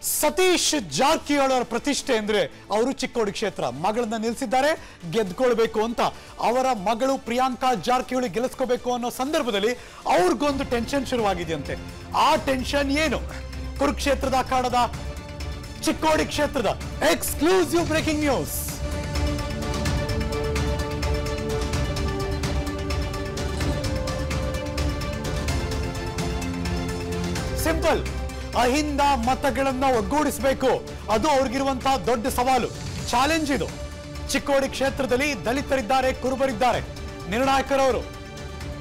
ಸತೀಶ್ ಜಾರಕಿಹೊಳಿ ಅವರ ಪ್ರತಿಷ್ಠೆ ಅಂದ್ರೆ ಅವರು ಚಿಕ್ಕೋಡಿ ಕ್ಷೇತ್ರ ಮಗಳನ್ನ ನಿಲ್ಲಿಸಿದ್ದಾರೆ ಗೆದ್ಕೊಳ್ಬೇಕು ಅಂತ ಅವರ ಮಗಳು ಪ್ರಿಯಾಂಕಾ ಜಾರಕಿಹೊಳಿ ಗೆಲ್ಲಿಸ್ಕೋಬೇಕು ಅನ್ನೋ ಸಂದರ್ಭದಲ್ಲಿ ಅವ್ರಿಗೊಂದು ಟೆನ್ಷನ್ ಶುರುವಾಗಿದೆಯಂತೆ ಆ ಟೆನ್ಷನ್ ಏನು ಕುರುಕ್ಷೇತ್ರದ ಅಖಾಡದ ಚಿಕ್ಕೋಡಿ ಕ್ಷೇತ್ರದ exclusive breaking news simple Ahinda ಮತಗಳನ್ನ ಒಗ್ಗೂಡಿಸಬೇಕು ಅದು ಅವ್ರಿಗಿರುವಂತಹ ದೊಡ್ಡ ಸವಾಲು ಚಾಲೆಂಜ್ ಇದು ಚಿಕ್ಕೋಡಿ ಕ್ಷೇತ್ರದಲ್ಲಿ ದಲಿತರಿದ್ದಾರೆ ಕುರುಬರಿದ್ದಾರೆ ನಿರ್ಣಾಯಕರವರು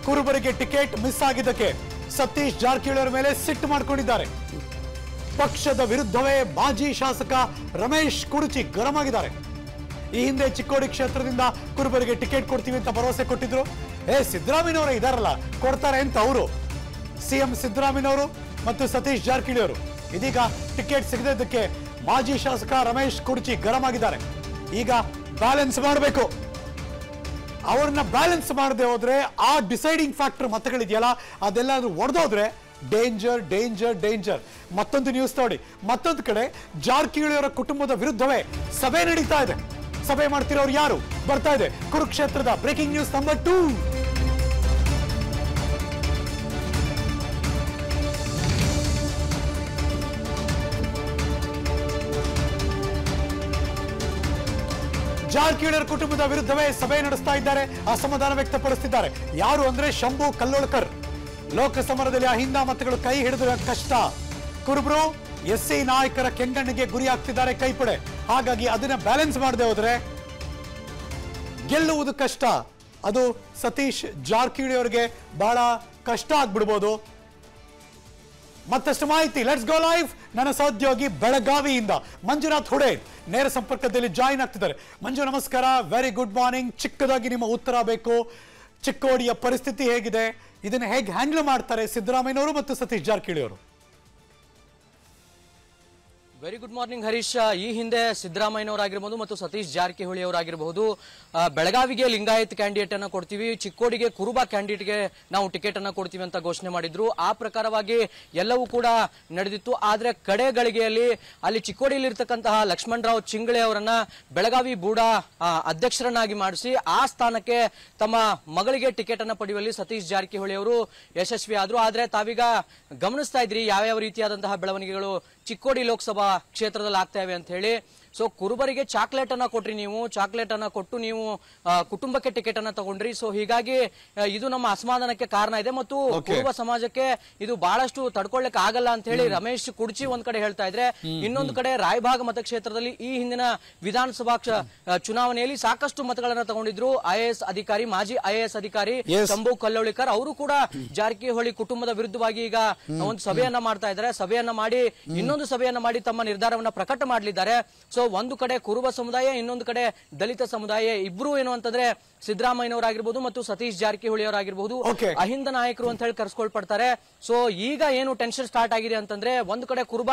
ಕುರುಬರಿಗೆ ಟಿಕೆಟ್ ಮಿಸ್ ಆಗಿದ್ದಕ್ಕೆ ಸತೀಶ್ ಜಾರಕಿಹೊಳಿ ಅವರ ಮೇಲೆ ಸಿಟ್ಟು ಮಾಡಿಕೊಂಡಿದ್ದಾರೆ ಪಕ್ಷದ ವಿರುದ್ಧವೇ ಮಾಜಿ ಶಾಸಕ ರಮೇಶ್ ಕುಡುಚಿ ಗರಂ ಆಗಿದ್ದಾರೆ ಈ ಹಿಂದೆ ಚಿಕ್ಕೋಡಿ ಕ್ಷೇತ್ರದಿಂದ ಕುರುಬರಿಗೆ ಟಿಕೆಟ್ ಕೊಡ್ತೀವಿ ಅಂತ ಭರವಸೆ ಕೊಟ್ಟಿದ್ರು ಸಿದ್ದರಾಮಯ್ಯನವರೇ ಇದಾರಲ್ಲ ಕೊಡ್ತಾರೆ ಅಂತ ಅವರು ಸಿಎಂ ಸಿದ್ದರಾಮಯ್ಯನವರು ಮತ್ತು ಸತೀಶ್ ಜಾರಕಿಹೊಳಿ ಅವರು ಇದೀಗ ಟಿಕೆಟ್ ಸಿಗದಿದ್ದಕ್ಕೆ ಮಾಜಿ ಶಾಸಕ ರಮೇಶ್ ಕುಡುಚಿ ಗರಂ ಆಗಿದ್ದಾರೆ ಈಗ ಬ್ಯಾಲೆನ್ಸ್ ಮಾಡಬೇಕು ಅವ್ರನ್ನ ಬ್ಯಾಲೆನ್ಸ್ ಮಾಡದೆ ಹೋದ್ರೆ ಆ ಡಿಸೈಡಿಂಗ್ ಫ್ಯಾಕ್ಟರ್ ಮತಗಳಿದೆಯಲ್ಲ ಅದೆಲ್ಲಾದ್ರೂ ಒಡೆದೋದ್ರೆ ಡೇಂಜರ್ ಡೇಂಜರ್ ಡೇಂಜರ್ ಮತ್ತೊಂದು ನ್ಯೂಸ್ ನೋಡಿ ಮತ್ತೊಂದು ಕಡೆ ಜಾರಕಿಹೊಳಿ ಅವರ ಕುಟುಂಬದ ವಿರುದ್ಧವೇ ಸಭೆ ನಡೀತಾ ಇದೆ ಸಭೆ ಮಾಡ್ತಿರೋರು ಯಾರು ಬರ್ತಾ ಇದೆ ಕುರುಕ್ಷೇತ್ರದ ಬ್ರೇಕಿಂಗ್ ನ್ಯೂಸ್ ನಂಬರ್ 2 ಜಾರಕಿಹೊಳಿ ಕುಟುಂಬದ ವಿರುದ್ಧವೇ ಸಭೆ ನಡೆಸ್ತಾ ಇದ್ದಾರೆ ಅಸಮಾಧಾನ ವ್ಯಕ್ತಪಡಿಸುತ್ತಿದ್ದಾರೆ ಯಾರು ಅಂದ್ರೆ ಶಂಭು ಕಲ್ಲೋಳ್ಕರ್ ಲೋಕಸಮರದಲ್ಲಿ ಅಹಿಂದ ಮತಗಳು ಕೈ ಹಿಡಿದ ಕಷ್ಟ ಕುರುಬರು ಎಸ್ಸಿ ನಾಯಕರ ಕೆಂಗಣ್ಣಿಗೆ ಗುರಿ ಆಗ್ತಿದ್ದಾರೆ ಕೈಪಡೆ ಹಾಗಾಗಿ ಅದನ್ನ ಬ್ಯಾಲೆನ್ಸ್ ಮಾಡದೆ ಹೋದ್ರೆ ಗೆಲ್ಲುವುದು ಕಷ್ಟ ಅದು ಸತೀಶ್ ಜಾರಕಿಹೊಳಿ ಅವರಿಗೆ ಬಹಳ ಕಷ್ಟ ಆಗ್ಬಿಡ್ಬೋದು ಮತ್ತಷ್ಟು ಮಾಹಿತಿ ಲೆಟ್ಸ್ ಗೋ ಲೈವ್ ನನ್ನ ಸಹೋದ್ಯೋಗಿ ಬೆಳಗಾವಿಯಿಂದ ಮಂಜುನಾಥ್ ಹುಡೆ ನೇರ ಸಂಪರ್ಕದಲ್ಲಿ ಜಾಯಿನ್ ಆಗ್ತಿದ್ದಾರೆ ಮಂಜು ನಮಸ್ಕಾರ ವೆರಿ ಗುಡ್ ಮಾರ್ನಿಂಗ್ ಚಿಕ್ಕದಾಗಿ ನಿಮ್ಮ ಉತ್ತರ ಬೇಕು ಚಿಕ್ಕೋಡಿಯ ಪರಿಸ್ಥಿತಿ ಹೇಗಿದೆ ಇದನ್ನ ಹೇಗೆ ಹ್ಯಾಂಡಲ್ ಮಾಡ್ತಾರೆ ಸಿದ್ದರಾಮಯ್ಯನವರು ಮತ್ತು ಸತೀಶ್ ಜಾರಕಿಹೊಳಿ ಅವರು ವೆರಿ ಗುಡ್ ಮಾರ್ನಿಂಗ್ ಹರೀಶ್ ಈ ಹಿಂದೆ ಸಿದ್ದರಾಮಯ್ಯನವರಾಗಿರಬಹುದು ಮತ್ತು ಸತೀಶ್ ಜಾರಕಿಹೊಳಿ ಅವರಾಗಿರಬಹುದು ಬೆಳಗಾವಿಗೆ ಲಿಂಗಾಯತ್ ಕ್ಯಾಂಡಿಡೇಟ್ ಅನ್ನ ಕೊಡ್ತೀವಿ ಚಿಕ್ಕೋಡಿಗೆ ಕುರುಬ ಕ್ಯಾಂಡಿಡೇಟ್ಗೆ ನಾವು ಟಿಕೆಟ್ ಅನ್ನ ಕೊಡ್ತೀವಿ ಅಂತ ಘೋಷಣೆ ಮಾಡಿದ್ರು ಆ ಪ್ರಕಾರವಾಗಿ ಎಲ್ಲವೂ ಕೂಡ ನಡೆದಿತ್ತು ಆದ್ರೆ ಕಡೆ ಗಳಿಗೆಯಲ್ಲಿ ಅಲ್ಲಿ ಚಿಕ್ಕೋಡಿಯಲ್ಲಿ ಇರ್ತಕ್ಕಂತಹ ಲಕ್ಷ್ಮಣರಾವ್ ಚಿಂಗಳೆ ಅವರನ್ನ ಬೆಳಗಾವಿ ಬೂಡ ಅಧ್ಯಕ್ಷರನ್ನಾಗಿ ಮಾಡಿಸಿ ಆ ಸ್ಥಾನಕ್ಕೆ ತಮ್ಮ ಮಗಳಿಗೆ ಟಿಕೆಟ್ ಅನ್ನ ಪಡೆಯುವಲ್ಲಿ ಸತೀಶ್ ಜಾರಕಿಹೊಳಿ ಅವರು ಯಶಸ್ವಿ ಆದ್ರು ಆದ್ರೆ ತಾವೀಗ ಗಮನಿಸ್ತಾ ಇದ್ರಿ ಯಾವ ರೀತಿಯಾದಂತಹ ಬೆಳವಣಿಗೆಗಳು ಚಿಕ್ಕೋಡಿ ಲೋಕಸಭಾ ಕ್ಷೇತ್ರದಲ್ಲಿ ಆಗ್ತಾ ಇವೆ ಅಂತ ಹೇಳಿ ಸೊ ಕುರುಬರಿಗೆ ಚಾಕ್ಲೇಟ್ ಅನ್ನ ಕೊಟ್ರಿ ನೀವು ಚಾಕ್ಲೇಟ್ ಅನ್ನ ಕೊಟ್ಟು ನೀವು ಕುಟುಂಬಕ್ಕೆ ಟಿಕೆಟ್ ಅನ್ನ ತಗೊಂಡ್ರಿ ಸೊ ಹೀಗಾಗಿ ಇದು ನಮ್ಮ ಅಸಮಾಧಾನಕ್ಕೆ ಕಾರಣ ಇದೆ ಮತ್ತು ಕುರುಬ ಸಮಾಜಕ್ಕೆ ಇದು ಬಹಳಷ್ಟು ತಡ್ಕೊಳ್ಳಕ್ಕೆ ಆಗಲ್ಲ ಅಂತ ಹೇಳಿ ರಮೇಶ್ ಕುಡ್ಚಿ ಒಂದ್ ಕಡೆ ಹೇಳ್ತಾ ಇದ್ರೆ ಇನ್ನೊಂದು ಕಡೆ ರಾಯಭಾಗ ಮತಕ್ಷೇತ್ರದಲ್ಲಿ ಈ ಹಿಂದಿನ ವಿಧಾನಸಭಾ ಚುನಾವಣೆಯಲ್ಲಿ ಸಾಕಷ್ಟು ಮತಗಳನ್ನ ತಗೊಂಡಿದ್ರು IAS ಅಧಿಕಾರಿ ಮಾಜಿ IAS ಅಧಿಕಾರಿ ಶಂಭು ಕಲ್ಲೋಳಿಕರ್ ಅವರು ಕೂಡ ಜಾರಕಿಹೊಳಿ ಕುಟುಂಬದ ವಿರುದ್ಧವಾಗಿ ಈಗ ಒಂದು ಸಭೆಯನ್ನ ಮಾಡ್ತಾ ಇದ್ದಾರೆ ಸಭೆಯನ್ನ ಮಾಡಿ ಇನ್ನೊಂದು ಸಭೆಯನ್ನ ಮಾಡಿ ತಮ್ಮ ನಿರ್ಧಾರವನ್ನ ಪ್ರಕಟ ಮಾಡಲಿದ್ದಾರೆ ಸೊ ಒಂದು ಕಡೆ ಕುರುಬ ಸಮುದಾಯ ಇನ್ನೊಂದು ಕಡೆ ದಲಿತ ಸಮುದಾಯ ಇಬ್ರು ಏನು ಅಂತಂದ್ರೆ ಸಿದ್ದರಾಮಯ್ಯನವರಾಗಿರ್ಬೋದು ಮತ್ತು ಸತೀಶ್ ಜಾರಕಿಹೊಳಿ ಅವರಾಗಿರ್ಬೋದು ಅಹಿಂದ ನಾಯಕರು ಅಂತ ಹೇಳಿ ಕರೆಸ್ಕೊಳ್ಪಡ್ತಾರೆ ಸೊ ಈಗ ಏನು ಟೆನ್ಷನ್ ಸ್ಟಾರ್ಟ್ ಆಗಿದೆ ಅಂತಂದ್ರೆ ಒಂದು ಕಡೆ ಕುರುಬ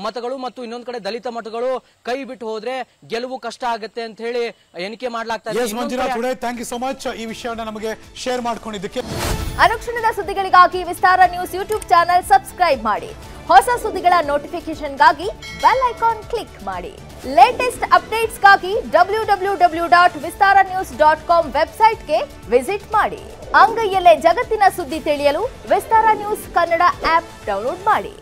ಮತಗಳು ಮತ್ತು ಇನ್ನೊಂದು ಕಡೆ ದಲಿತ ಮತಗಳು ಕೈ ಬಿಟ್ಟು ಹೋದ್ರೆ ಗೆಲುವು ಕಷ್ಟ ಆಗುತ್ತೆ ಅಂತ ಹೇಳಿ ಎಣಿಕೆ ಮಾಡಲಾಗ್ತಾ ಇದೆ ಥ್ಯಾಂಕ್ ಯು ಸೋ ಮಚ್ ಈ ವಿಷಯವನ್ನು ನಮಗೆ ಶೇರ್ ಮಾಡ್ಕೊಂಡಿದ್ದಕ್ಕೆ ಅನುಕ್ಷಣದ ಸುದ್ದಿಗಳಿಗಾಗಿ ವಿಸ್ತಾರ ನ್ಯೂಸ್ ಯೂಟ್ಯೂಬ್ ಚಾನೆಲ್ ಸಬ್ಸ್ಕ್ರೈಬ್ ಮಾಡಿ ಹೊಸ ಸುದ್ದಿಗಳ ನೋಟಿಫಿಕೇಶನ್ಗಾಗಿ ಬೆಲ್ ಐಕಾನ್ ಕ್ಲಿಕ್ ಮಾಡಿ ಲೇಟೆಸ್ಟ್ ಅಪ್ಡೇಟ್ಸ್ಗಾಗಿ www.vistaranews.com ವೆಬ್ಸೈಟ್ಗೆ ವಿಸಿಟ್ ಮಾಡಿ ಅಂಗೈಯಲ್ಲೇ ಜಗತ್ತಿನ ಸುದ್ದಿ ತಿಳಿಯಲು ವಿಸ್ತಾರ ನ್ಯೂಸ್ ಕನ್ನಡ ಆಪ್ ಡೌನ್ಲೋಡ್ ಮಾಡಿ